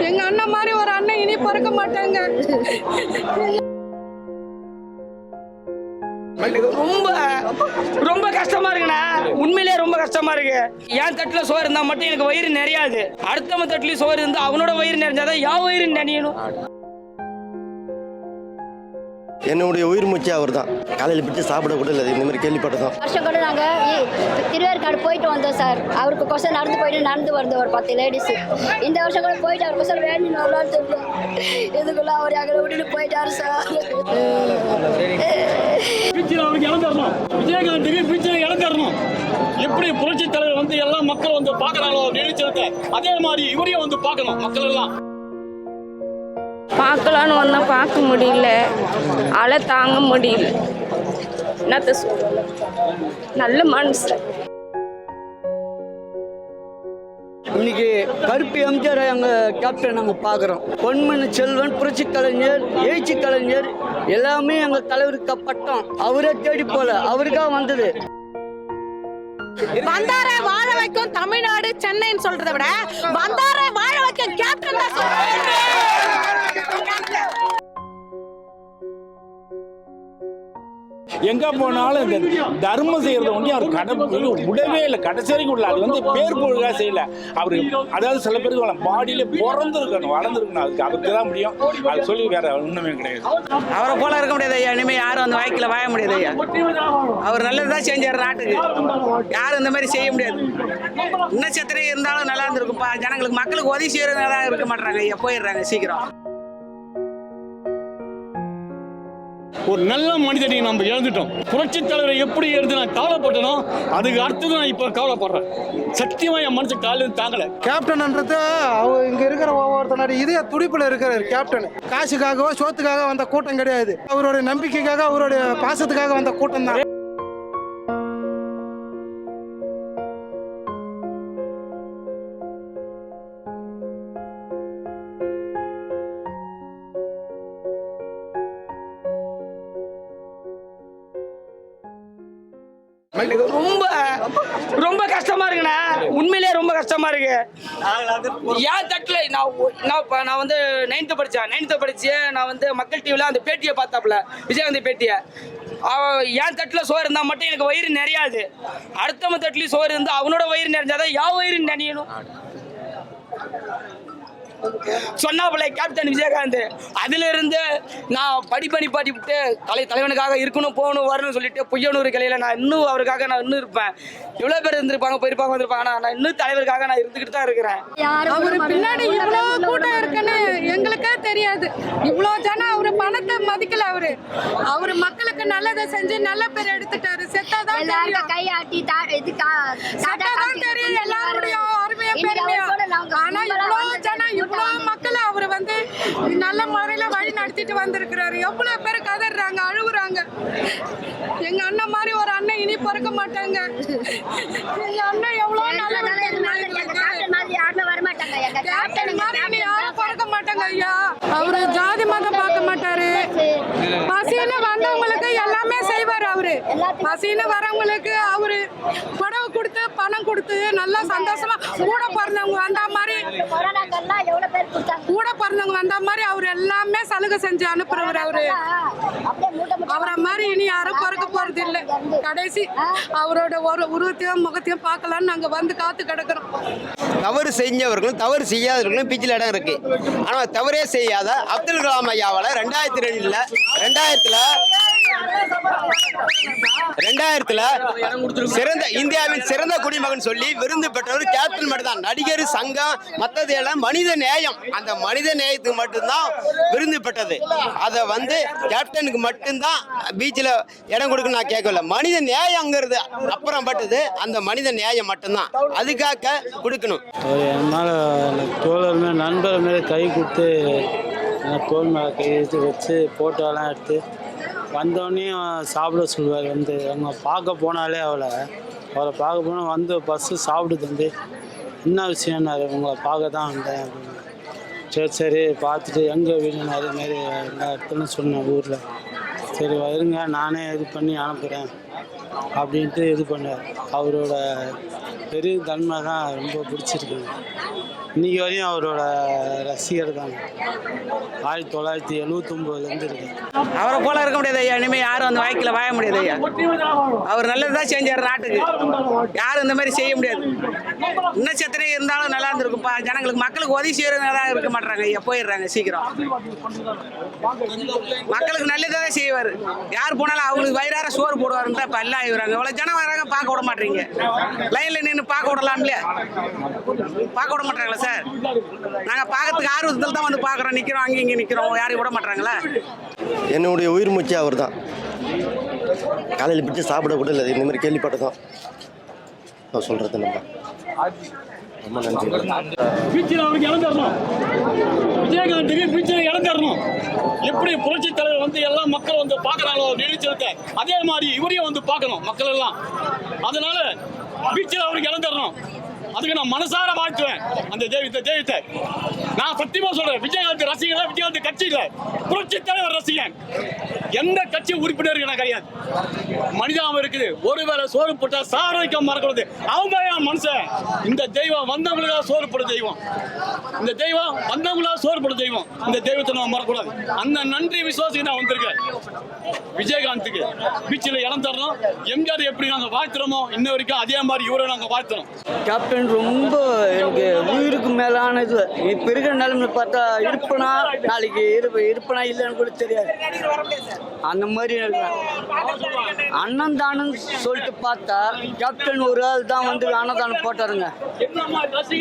எங்க அண்ணன் மாதிரி ஒரு அண்ணன் இனி பிறக்க மாட்டாங்க. ரொம்ப ரொம்ப கஷ்டமா இருக்குண்ணா, உண்மையிலேயே ரொம்ப கஷ்டமா இருக்கு. என் தட்டுல சோறு இருந்தா மட்டும் எனக்கு வயிறு நிறையாது. அடுத்தவன் தட்டுலயும் சோறு இருந்தா அவனோட வயிறு நிறைஞ்சாதான் என் வயிறு நினையணும். என்னுடைய உயிர் மூச்சு அவர் தான். காலையில் பிடிச்சி சாப்பிட கூட இல்லை, இந்த மாதிரி கேள்விப்பட்டதான். வருஷம் கூட நாங்கள் திருவேற்காடு போயிட்டு வந்தோம் சார். அவருக்கு கொசம் நடந்து வந்து ஒரு 10 லேடிஸ். இந்த வருஷம் கூட போயிட்டு அவர் கொசம் வேணும்னு வரலான்னு சொல்லுவோம். இதுக்குள்ள அவர் அங்கே விட்டுட்டு போயிட்டாரு சார். அவருக்கு இடம் தரணும், விஜயகாந்துக்கு பிச்சை இடம் தரணும். எப்படி புரட்சி தலைவர் வந்து எல்லா மக்கள் வந்து பார்க்கறாங்களோ நினைச்சிருக்க, அதே மாதிரி இவரையும் வந்து பார்க்கணும் மக்கள் எல்லாம். பார்க்கலான்னு ஒன்றா பார்க்க முடியல, அலை தாங்க முடியல. என்னத்த சொல்ல, நல்ல மனுஷன். இன்னைக்கு கருப்பு எம்ஜிஆர் எங்கள் கேப்டன் நாங்கள் பார்க்குறோம். பொன்மன செல்வன், புரட்சி கலைஞர், எழுச்சி கலைஞர் எல்லாமே எங்கள் தலைவருக்கு பட்டம். அவரே தேடி போல, அவருக்காக வந்தது. வந்தாரை வாழ வைக்கும் தமிழ்நாடு சென்னைன்னு சொல்றதை விட வந்தாரை வாழ வைக்கும் கேப்டன் தான் சொல்றாங்க. எங்க போனாலும் இந்த தர்மம் செய்யறத ஒண்டி அவர் விடவே இல்லை, கடைசி வரைக்கும் உள்ள. அது வந்து பேர் பொருளாக செய்யல அவரு. அதாவது சில பேருக்கு பாடியில பிறந்திருக்கணும், வளர்ந்துருக்கணும், அதுக்கு அவருக்கு தான் முடியும். அது சொல்லி வேற ஒண்ணுமே கிடையாது. அவரை போல இருக்க முடியாது ஐயா, இனிமே யாரும் அந்த வாய்க்கில் வாய முடியாது ஐயா. அவர் நல்லதுதான் செஞ்சார் நாட்டுக்கு, யாரும் இந்த மாதிரி செய்ய முடியாது. இன்னும் சத்திரை இருந்தாலும் நல்லா இருந்திருக்குப்பா. ஜனங்களுக்கு மக்களுக்கு உதவி செய்யறதுனால இருக்க மாட்டாங்க ஐயா, போயிடுறாங்க சீக்கிரம். ஒரு நல்ல மனிதனை நம்ம இழந்துட்டோம். புரட்சி தலைவரை எப்படி இருந்து நான் கவலைப்பட்டனோ அதுக்கு அடுத்தது நான் இப்ப கவலைப்படுறேன். சத்தியமா என் மனசு காலையில் தாங்கல. கேப்டன்ன்றது அவர் இங்க இருக்கிற ஒவ்வொருத்தனுடைய இதய துடிப்புல இருக்கிறார் கேப்டன். காசுக்காகவோ சோத்துக்காக வந்த கூட்டம் கிடையாது, அவருடைய நம்பிக்கைக்காக அவருடைய பாசத்துக்காக வந்த கூட்டம் தான். ரொம்ப ரொம்ப கஷ்டமா இருக்குண்ணா, உண்மையிலேயே ரொம்ப கஷ்டமா இருக்கு. ஏன் தட்டுல நான் வந்து 9th படிச்சு நான் வந்து மக்கள் டிவில அந்த பேட்டியை பார்த்தாப்புல, விஜயகாந்த் பேட்டியை. என் தட்டுல சோறு இருந்தா மட்டும் எனக்கு வயிறு நிறையாது. அடுத்தவன் தட்டுலயும் சோறு இருந்தா அவனோட வயிறு நிறைஞ்சாதான் என் வயிறு நினையணும் சொன்னாப்புல கேப்டன் விஜயகாந்த். அதுல இருந்து நான் படிப்படிப்பட்டு தலைவனுக்காக இருக்கணும், போகணும், வரணும்னு சொல்லிட்டு புய்யனூர் கிளையில நான் இன்னும் அவருக்காக நான் இன்னும் இருப்பேன். எவ்வளவு பேர் இருந்திருப்பாங்க, போயிருப்பாங்க, வந்திருப்பாங்க. நான் இன்னும் தலைவருக்காக நான் இருந்துகிட்டு தான் இருக்கிறேன். அவரு பின்னாடி இவ்வளவு கூட்டம் இருக்குன்னு எங்களுக்கே தெரியாது. இவ்வளவு ஜனம் அவரு பணத்தை மதிக்கல. அவரு மக்களுக்கு நல்லதை செஞ்சு நல்ல பேர் எடுத்துட்டாரு. செத்தாதான் தெரியும் எல்லாருடைய அருமையா பெருமையா. ஆனா இவ்வளவு ஜனம் இவ்வளவு மக்களை அவரு வந்து நல்ல முறையில வழி நடத்திட்டு வந்திருக்கிறாரு. எவ்வளவு பேர் கதறாங்க, அழுகுறாங்க. எங்க அண்ணன் மாதிரி ஒரு அண்ணன் இனி பிறக்க மாட்டாங்க. எங்க அண்ணன் எவ்வளவு நல்ல யாரும் பிறக்க மாட்டாங்க ஐயா. அவரு ஜாதி மதம் பார்க்க மாட்டாரு. பசின்னு வந்தவங்களுக்கு எல்லாமே செய்வாரு. அவரு பசின்னு வரவங்களுக்கு அவரு புடவை கொடுத்து பணம் கொடுத்து நல்லா சந்தோஷமா கூட பிறந்தவங்க வந்த மாதிரி அவர் எல்லாமே சலுகை செஞ்சு அனுப்புறவர். அவரை மாதிரி இனி யாரும் பிறக்க போறது இல்லை. கடைசி அவரோட ஒரு உருவத்தையும் முகத்தையும் பார்க்கலான்னு நாங்க வந்து காத்து கிடக்கிறோம். தவறு செஞ்சவர்களும் தவறு செய்யாதவர்களும் பிச்சில் இடம் இருக்கு. ஆனால் தவறே செய்யாத அப்துல் கலாம் ஐயாவால் 2002 சிறந்த இந்தியாவின் சிறந்த குடிமகன் சொல்லி விருது பெற்றவர் கேப்டன் மட்டும்தான். நடிகர் சங்கம் மற்றது எல்லாம் மனித நேயம், அந்த மனித நேயத்துக்கு மட்டும்தான் விருது பெற்றது. அதை வந்து கேப்டனுக்கு மட்டும்தான் பீச்சில் இடம் கொடுக்கணும் நான் கேட்கல. மனித நேயங்கிறது அப்புறம் பட்டது, அந்த மனித நேயம் மட்டும்தான் அதுக்காக கொடுக்கணும். என் மேலே தோழர் மேலே நண்பர் மேலே கை கொடுத்து தோல் மேலே கை வச்சு ஃபோட்டோலாம் எடுத்து வந்தோடனே சாப்பிட சொல்லுவார். வந்து அவங்க பார்க்க போனாலே அவரை பார்க்க போனால் வந்து பஸ்ஸு சாப்பிடுது. வந்து என்ன விஷயம்னாரு, உங்களை பார்க்க தான் வந்தேன் அப்படின்னு. சரி பார்த்துட்டு எங்கே வீடுனாரு மாரி எல்லா இடத்துலையும் சொன்னேன் ஊரில். சரி வருங்க நானே இது பண்ணி அனுப்புகிறேன் அப்படின்ட்டு இது பண்ணார். அவரோட பெரிய தன்மை தான் ரொம்ப பிடிச்சிருக்குங்க. இன்றைக்கி வரையும் அவரோட ரசிகர் தாங்க. 1979 இருக்கு. அவரை போல இருக்க முடியாது ஐயா. இனிமேல் யாரும் அந்த வாய்க்கில் வாழ முடியாது ஐயா. அவர் நல்லது தான் செஞ்சார் நாட்டுக்கு. யாரும் இந்த மாதிரி செய்ய முடியாது. இன்னும் எத்தனை இருந்தாலும் நல்லா இருந்திருக்கும்ப்பா. ஜனங்களுக்கு மக்களுக்கு உதவி செய்யறதுனால இருக்க மாட்டாங்க ஐயா. போயிடுறாங்க சீக்கிரம். மக்களுக்கு நல்லதாக தான் செய்வார். யார் போனாலும் அவங்களுக்கு வயிறார சோறு போடுவாருன்னு தான் இப்போ எல்லாம் ஆகிடுறாங்க. இவ்வளோ ஜனம் வராங்க, பார்க்க விட மாட்டீங்க. லைனில் நின்று பார்க்க விடலாம் இல்லையா? பார்க்க விட மாட்டாங்களா சார்? நாங்கள் பார்க்கறதுக்கு ஆர்வத்தில் தான் வந்து பார்க்குறோம், நிற்கிறோம், அங்கே இங்கே நிற்கிறோம். யாரையும் விட மாட்டாங்களா? என்னுடைய உயிர் மூச்சு அவர் தான். காலையில் பிடிச்சி சாப்பிட கூட இல்லை. இந்த மாதிரி கேள்விப்பட்டதான் நான் சொல்கிறது. நம்ம ரொம்ப நன்றி. பீச்சில் அவருக்கு இடம் தரணும். விஜயகாந்துக்கு பீச்சில் இடம் தரணும். எப்படி புரட்சி தலைவர் வந்து எல்லா மக்கள் வந்து பார்க்குறாங்களோ நினைச்சிருக்க, அதே மாதிரி இவரையும் வந்து பார்க்கணும் மக்கள் எல்லாம். அதனால பீச்சில் அவருக்கு இடம் தரணும். அதுக்கு நான் மனசார வாழ்த்துவேன் அந்த தெய்வத்தை. நான் சத்தியமா சொல்றேன், விஜயகாந்த் ரசிகன், விஜயகாந்த் கட்சியில புரட்சி தலைவர் ரசிகன். எந்த கட்சி உறுப்பினருக்கு நான் கிடையாது. மனிதாவும் இருக்குது. ஒருவேளை சோறு போட்டா சார் வைக்க மறக்கிறது அவங்க என் மனுஷன். இந்த தெய்வம் வந்தவங்களுக்காக சோறு போட தெய்வம். இந்த தெய்வம் வந்தவங்களாக சோறு போட தெய்வம். இந்த தெய்வத்தை நான் மறக்கூடாது. அந்த நன்றி விசுவாசி நான் வந்திருக்கேன். விஜயகாந்துக்கு பீச்சில் இடம் தரணும். எம்ஜிஆர் எப்படி நாங்கள் வாழ்த்துறோமோ இன்ன வரைக்கும் அதே மாதிரி இவரை நாங்கள் வாழ்த்துறோம். கேப்டன் ரொம்ப எனக்கு உயிருக்கு மேலானது. இப்போ இருக்கிற நிலைமை பார்த்தா இருப்பனா நாளைக்கு இருப்பனா இல்லைன்னு கூட தெரியாது. அந்த மாதிரி அண்ணன் தானன்னு சொல்லிட்டு பார்த்தா கேப்டன் ஒரு ஆள் தான் வந்து அன்னதானம் போட்டாருங்க.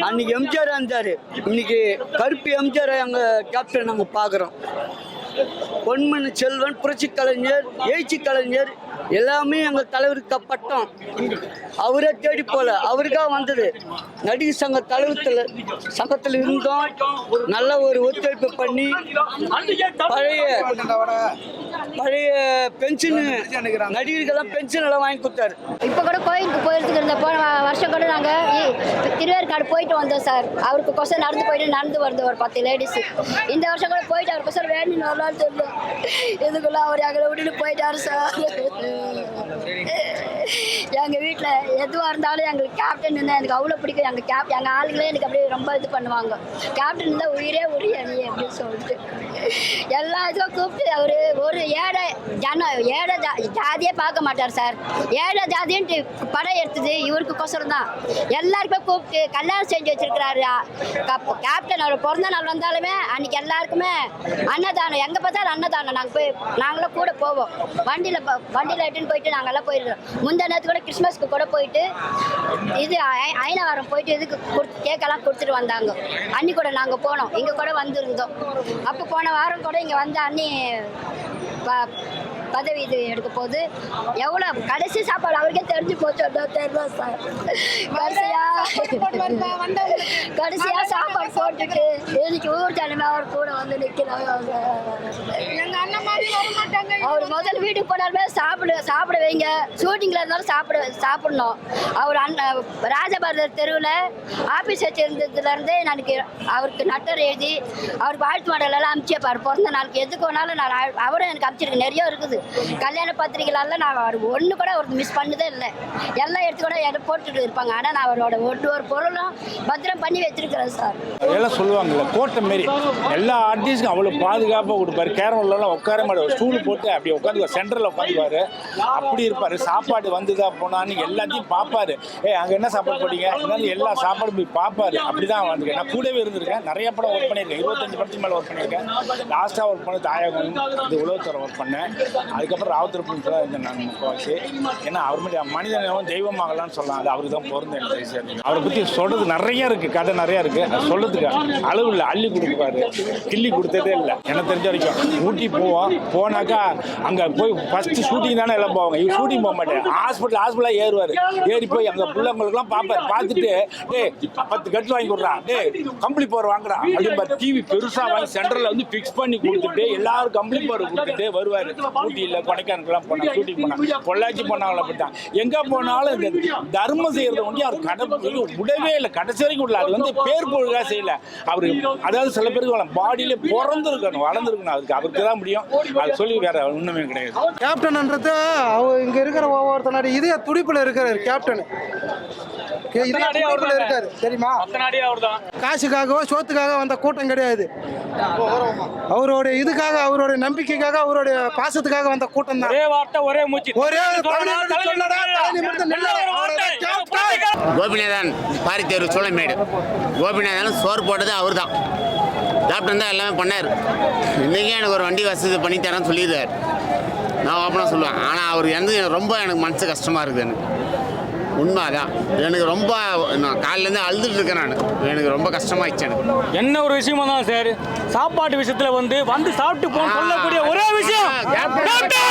அன்னைக்கு எம்ஜிஆர் இருந்தார். இன்னைக்கு கருப்பு எம்ஜிஆர் எங்கள் கேப்டன் நாங்கள் பார்க்குறோம். பொன்மன செல்வன், புரட்சி கலைஞர், எழுச்சி கலைஞர் எல்லாமே எங்கள் தலைவருக்கு பட்டம். அவரே தேடி போல, அவருக்காக வந்தது. நடிகர் சங்க சங்கத்தில் இருந்தோம். நல்ல ஒரு ஒத்துழைப்பு பண்ணி பழைய பென்ஷனு நடிகருக்கெல்லாம் பென்ஷன் எல்லாம் வாங்கி கொடுத்தாரு. இப்போ கூட கோயிலுக்கு போயிட்டு இருந்த போன வருஷம் கூட நாங்கள் திருவேற்காடு போயிட்டு வந்தோம் சார். அவருக்கு கொசம் நடந்து வருது ஒரு 10 லேடிஸு. இந்த வருஷம் கூட போயிட்டு அவர் கொசம் வேணும்னு வரலான்னு சொல்லு. இதுக்குள்ள அவர் எங்களை விட்டுட்டு போயிட்டாரு சார். எங்கள் வீட்டில் எதுவாக இருந்தாலும் எங்களுக்கு கேப்டன் இருந்தால் எனக்கு அவ்வளோ பிடிக்கும். எங்கள் ஆளுங்களே எனக்கு அப்படியே ரொம்ப இது பண்ணுவாங்க. கேப்டன் இருந்தால் உயிரே உரிய நீ அப்படின்னு சொல்லிட்டு எல்லா இதுவும் கூப்பிட்டு அவர் ஒரு ஏழை ஜாதியே பார்க்க மாட்டார் சார். ஏழை ஜாதின்ட்டு படம் எடுத்தது இவருக்கு கொசரம் தான். எல்லாருக்குமே கூப்பிட்டு கல்யாணம் செஞ்சு வச்சிருக்கிறாரு கேப்டன். அவர் பிறந்த நாள் வந்தாலுமே அன்னைக்கு எல்லாருக்குமே அன்னதானம். எங்கே பார்த்தாலும் அன்னதானம். நாங்களும் கூட போவோம். வண்டியில் எட்டுன்னு போயிட்டு நாங்கள்லாம் போயிடுறோம். முந்தா நேரத்து கூட கிறிஸ்மஸ்க்கு கூட போயிட்டு இது ஐநாவரம் போயிட்டு இதுக்கு கேக்கெல்லாம் கொடுத்துட்டு வந்தாங்க. அன்னி கூட நாங்கள் போனோம். இங்கே கூட வந்திருந்தோம். அப்போ போன வாரம் கூட இங்கே வந்து அன்னி பதவி இது எடுக்க போது எவ்வளோ கடைசி சாப்பாடு அவருக்கே தெரிஞ்சு போச்சு. தெரியல சார். கடைசியா சாப்பாடு போட்டுட்டு இன்னைக்கு ஊர் ஜனமே அவர் கூட வந்து நிற்கிறாங்க. அவர் முதல் வீட்டுக்கு போனாலுமே சாப்பிட வைங்க. ஷூட்டிங்கில் இருந்தாலும் சாப்பிடணும். அவர் ராஜபாரதர் தெருவில் ஆஃபீஸ் வச்சிருந்ததுலேருந்தே எனக்கு அவருக்கு நட்டர் எழுதி அவர் வாழ்த்து மாடல் எல்லாம் அனுப்பிச்சேப்பார். பிறந்த நாளுக்கு எதுக்கு வேணாலும் நான் அவரும் எனக்கு அனுப்பிச்சிருக்கு. நிறைய இருக்குது. கல்யாண பத்திரிகைலாம் நான் அவர் ஒன்று கூட ஒரு மிஸ் பண்ணதே இல்லை. எல்லாம் எடுத்து கூட எல்லாம் போட்டுட்டு இருப்பாங்க. ஆனால் நான் அவரோட ஒரு பொருளும் பத்திரம் பண்ணி வச்சிருக்கிறேன் சார். எல்லாம் சொல்லுவாங்கல்ல கோட்டை மாரி எல்லா ஆர்டிஸ்டும் அவ்வளோ பாதுகாப்பாக கொடுப்பாரு. கேரளெலாம் உட்கார மாட்டார். ஸ்டூல் போட்டு அப்படி உட்காந்து சென்டரில் உட்காந்துக்குவார். அப்படி இருப்பார். சாப்பாடு வந்துதா போனான்னு எல்லாத்தையும் பார்ப்பாரு. அங்கே என்ன சாப்பாடு போட்டீங்க இருந்தாலும் எல்லா சாப்பாடும் போய் பார்ப்பாரு. அப்படி தான் வந்துருக்கேன். நான் கூடவே இருந்திருக்கேன். நிறைய படம் ஒர்க் பண்ணியிருக்கேன். 25 படத்துக்கு மேலே ஒர்க் பண்ணியிருக்கேன். லாஸ்ட்டாக ஒர்க் பண்ண தாயகம் இது உலகத்தோட ஒர்க் பண்ணேன். அதுக்கப்புறம் ராவுத்தரப்புல இருந்தேன் நான் முக்கால்வாசி. ஏன்னா அவர் மனிதனும் தெய்வமாகலான்னு சொல்லலாம். அது அவருக்கு தான் பிறந்தேன். அவரை பற்றி சொல்கிறது நிறைய இருக்குது. கதை நிறையா இருக்குது. அது சொல்கிறதுக்கு அளவு இல்லை. அள்ளி கொடுப்பாரு. கிள்ளி கொடுத்ததே இல்லை. எனக்கு தெரிஞ்ச வரைக்கும் ஊட்டி போனாக்கா அங்கே போய் ஃபஸ்ட்டு ஷூட்டிங் தானே எல்லாம் போவாங்க. இவர் ஷூட்டிங் போக மாட்டேன். ஹாஸ்பிட்டலாக ஏறுவார். ஏறி போய் அங்கே பிள்ளைங்களுக்குலாம் பார்ப்பார். பார்த்துட்டு 10 கட்டு வாங்கி கொடுறான். கம்பளி போகிற வாங்குறான் அப்படின்னு டிவி பெருசாக வாங்கி சென்டரில் வந்து ஃபிக்ஸ் பண்ணி கொடுத்துட்டு எல்லாரும் கம்பளி போகிற கொடுத்துட்டு வருவார். ஊட்டியில் கொடைக்கானலுக்குலாம் போனாங்க, ஷூட்டிங் போனாங்க, பொள்ளாச்சி போனாங்கள அப்படித்தான். எங்கே போனாலும் இந்த தர்மம் செய்கிறத ஒண்டி அவர் விடவே இல்லை, கடைசி வரைக்கும் விடல. அது வந்து பேர் பொருளாக செய்யலை அவரு. அதாவது சில பேருக்கு பாடியில பிறந்திருக்கணும், வளர்ந்துருக்கணும், அவருக்கு தான் முடியும். அது சொல்லி வேற ஒன்றுமே கிடையாது. கேப்டன்ன்றது அவர் இங்கே இருக்கிற ஒவ்வொருத்தனோட இதய துடிப்பில் இருக்கிறார் கேப்டன். இருக்காரு தெரியுமா? காசுக்காகவோ சோத்துக்காக வந்த கூட்டம் கிடையாது. அவருடைய இதுக்காக, அவருடைய நம்பிக்கைக்காக, அவருடைய பாசத்துக்காக வந்த கூட்டம் தான். ஒரே வார்த்தை, ஒரே மூச்சு, ஒரே கோபிநாதன் பாரித்தேர் சோழமேடு. கோபிநாதன் சோறு போட்டது அவர் தான், கேப்டன் தான் எல்லாமே பண்ணார். இன்றைக்கே எனக்கு ஒரு வண்டி வசதி பண்ணி தரேன்னு சொல்லிடுறார். நான் ஓப்பனாக சொல்லுவேன். ஆனால் அவர் ரொம்ப எனக்கு மனசு கஷ்டமாக இருக்குது. எனக்கு உண்மை அதான். எனக்கு ரொம்ப நான் காலையிலேருந்து அழுதுட்டு இருக்கேன். எனக்கு ரொம்ப கஷ்டமாயிடுச்சு. எனக்கு என்ன ஒரு விஷயமா தான் சார், சாப்பாட்டு விஷயத்துல வந்து சாப்பிட்டு போக சொல்லக்கூடிய ஒரே விஷயம் கேப்டனுக்கு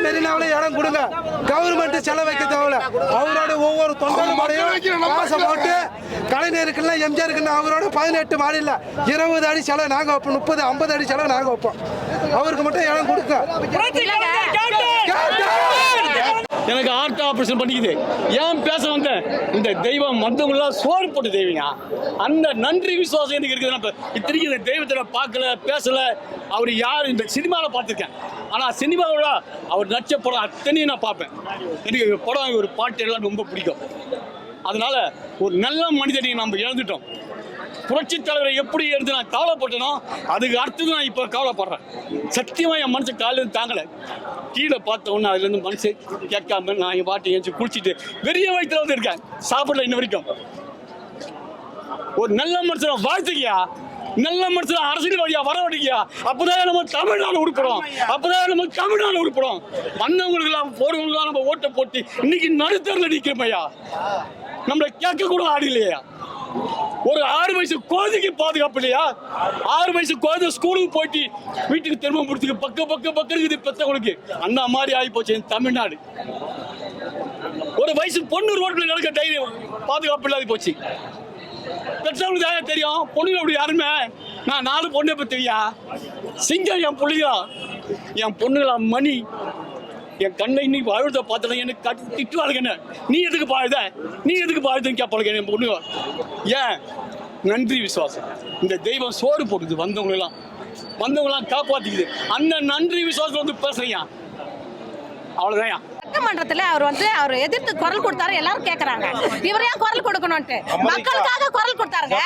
மெரினாவில் இடம் கொடுங்க. கவர்மெண்ட் செலவைக்க தேவையில்ல. அவரோட ஒவ்வொரு தொண்டர்களையும் காசை போட்டு கலைஞருக்குலாம் எம்ஜிஆருக்குன்னு அவரோட 18 மாடியில் 20 அடி செலவு நாங்கள் வைப்போம், 30 50 அடி செலவு நாங்கள் வைப்போம். அவருக்கு மட்டும் இடம் கொடுக்க. எனக்கு ஹார்ட் ஆப்ரேஷன் பண்ணிக்குது. ஏன் பேச வந்தேன், இந்த தெய்வம் மற்றவங்களாம் சோறு போட்டு தெய்வீங்க. அந்த நன்றி விசுவாசம் எனக்கு இருக்குது. இத்தனைக்கும் இந்த தெய்வத்தை நான் பார்க்கல, பேசல. அவர் யார் இந்த சினிமாவில் பார்த்துருக்கேன். ஆனால் சினிமாவில் அவர் நடிச்ச படம் அத்தனையும் நான் பார்ப்பேன். எனக்கு படம், ஒரு பாட்டு எல்லாம் ரொம்ப பிடிக்கும். அதனால ஒரு நல்ல மனிதனை நம்ம இழந்துட்டோம். புரட்சி தலைவரை எப்படி எடுத்து நான் கவலைப்பட்டனோ அதுக்கு அடுத்தது நான் இப்போ கவலைப்படுறேன். சத்தியமாக என் மனசு காலையில் தாங்கலை. கீழே பார்த்த உடனே அதுலேருந்து மனசு கேட்காம நான் என் பாட்டை ஏஞ்சி குளிச்சுட்டு வெறிய வயிற்றுல வந்து இருக்கேன். சாப்பிடல இன்ன வரைக்கும். ஒரு நல்ல மனுஷனை வாழ்த்துக்கியா, நல்ல மனுஷனை அரசியல் வழியா வரவழைக்கியா. அப்போதான் நம்ம தமிழ்நாடு உருப்படும், அப்போதான் நம்ம தமிழ்நாடு உருப்படும். வந்தவங்களுக்கெல்லாம் போடுவவங்களுக்கெல்லாம் நம்ம ஓட்டை போட்டு இன்னைக்கு நடுத்தரில் நிற்கிறோமையா. நம்மளை கேட்க கூட ஆடு இல்லையா. ஒரு 6 வயசு குழந்தைக்கு பாதுகாப்பு இல்லையா. 6 வயசு குழந்தை ஸ்கூலுக்கு போயிட்டு வீட்டுக்கு திரும்ப முடிச்சுக்கு பக்கம் இருக்குது பெற்றவங்களுக்கு. அந்த மாதிரி ஆகி போச்சு தமிழ்நாடு. ஒரு வயசு பொண்ணு ரோட்ல நடக்க தைரியம் பாதுகாப்பு இல்லாத போச்சு. பெற்றவங்களுக்கு தான் தெரியும் பொண்ணுங்க அப்படி யாருமே. நான் 4 பொண்ணை பத்திரியா சிங்கம் என் பிள்ளைங்களா, என் பொண்ணுங்களா மணி. என் கண்ணை இன்னைக்கு அழுத பார்த்தா எனக்கு திட்டுவாளுங்க. என்ன நீ எதுக்கு பாழுத, நீ எதுக்கு பாழுதுன்னு கேட்பாளுங்க என் பொண்ணுங்க. ஏன் நன்றி விசுவாசம். இந்த தெய்வம் சோறு போட்டுது வந்தவங்களாம் காப்பாத்திக்குது. அந்த நன்றி விசுவாசம் வந்து பேசுறீங்க. அவ்வளவுதான். சட்டமன்றத்தில் அவர் எதிர்த்து குரல் கொடுத்தாரு. எல்லாரும் கேட்கறாங்க இவர் ஏன் குரல் கொடுக்கணும்ட்டு. மக்களுக்காக குரல் கொடுத்தாருங்க.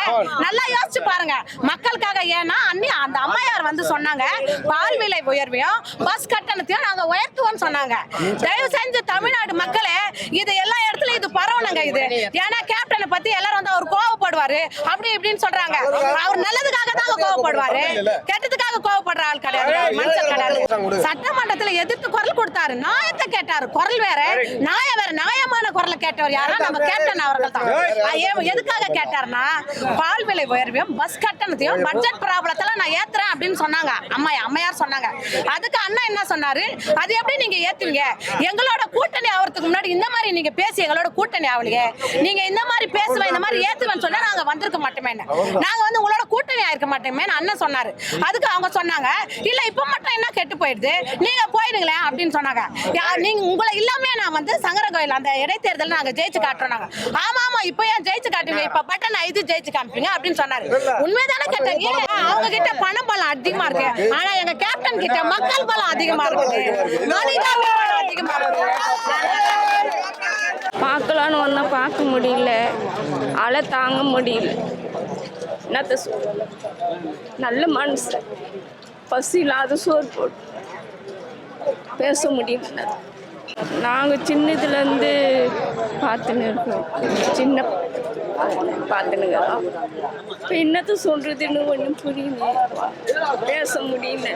நல்லா யோசிச்சு பாருங்க, மக்களுக்காக. ஏன்னா அந்த அம்மையார் சொன்னாங்க பால் விலை உயர்வையும் பஸ் கட்டணத்தையும் நாங்க உயர்த்துவோம்னு சொன்னாங்க. தயவு செஞ்சு தமிழ்நாடு மக்களே, இது எல்லா இடத்துலயும் இது பரவணுங்க. இது ஏன்னா கேப்டனை பத்தி எல்லாரும் அவர் கோவப்படுவாரு அப்படி இப்படின்னு சொல்றாங்க. அவர் நல்லதுக்காக தான் கோவப்படுவாரு, கெட்டதுக்காக கோவப்படுற ஆள் கிடையாது, மனுஷன் கிடையாது. சட்டமன்றத்தில் எதிர்த்து குரல் கொடுத்தாரு, நியாயத்தை கேட்டாரு. குரல் வேற, நியாயம் வேற. நியாயமான குரலை கேட்டவர் யாரா? நம்ம கேப்டன் அவர்கள் தான். எதுக்காக கேட்டாருன்னா, பால் விலை உயர்வையும் பஸ் கட்டணத்தையும் பட்ஜெட் ப்ராப்ளத்துல நான் ஏத்துறேன் அப்படின்னு சொன்னாங்க. அம்மையார் சொன்னாங்க. அதுக்கு அண்ணா என்ன சொன்னாரு, அது எப்படி நீங்க ஏத்துவீங்க? எங்களோட கூட்டணி ஆகிறதுக்கு முன்னாடி இந்த மாதிரி நீங்க பேசி எங்களோட கூட்டணி ஆகலையே, நீங்க இந்த மாதிரி பேசுவேன் இந்த மாதிரி ஏத்துவேன்னு சொன்னா நாங்க வந்திருக்க மாட்டோமே, நாங்க உங்களோட கூட்டணி ஆயிருக்க மாட்டோமே அண்ணன் சொன்னாரு. அதுக்கு அவங்க சொன்னாங்க, இல்ல இப்ப மட்டும் என்ன கெட்டு போயிடுது, நீங்க போயிடுங்களேன் அப்படின்னு சொன்னாங்க. நீங்க உங்களை இல்லாம நான் சங்கர கோயில் அந்த இடைத்தேர்தல் நாங்க ஜெயிச்சு காட்டுறோம். நாங்க ஆமா இப்ப ஏன் ஜெயிச்சு காட்டுவீங்க, இப்ப பட்டன் இது ஜெயிச்சு காமிப்பீங்க அப்படின்னு சொன்னாரு. உண்மைதானே கேட்டாங்க. அவங்க கிட்ட பணம் பலம் அதிகமா இருக்கு, ஆனா எங்க கேப்டன் கிட்ட மக்கள் பலம் அதிகமா இருக்கு, அதிகமா இருக்கு. பார்க்கலான்னு ஒன்னா பார்க்க முடியல, அலை தாங்க முடியல. என்னத்த சொல்ல, நல்ல மனுஷன், பசி இல்லாத சோறு போட்டு பேச முடியல. நாங்கள் சின்னதுலேருந்து பார்த்துன்னு இருக்கோம், சின்ன பார்த்துனுங்கிறோம். இப்போ என்னத்த சொல்கிறதுன்னு ஒன்றும் புரியல, பேச முடியல.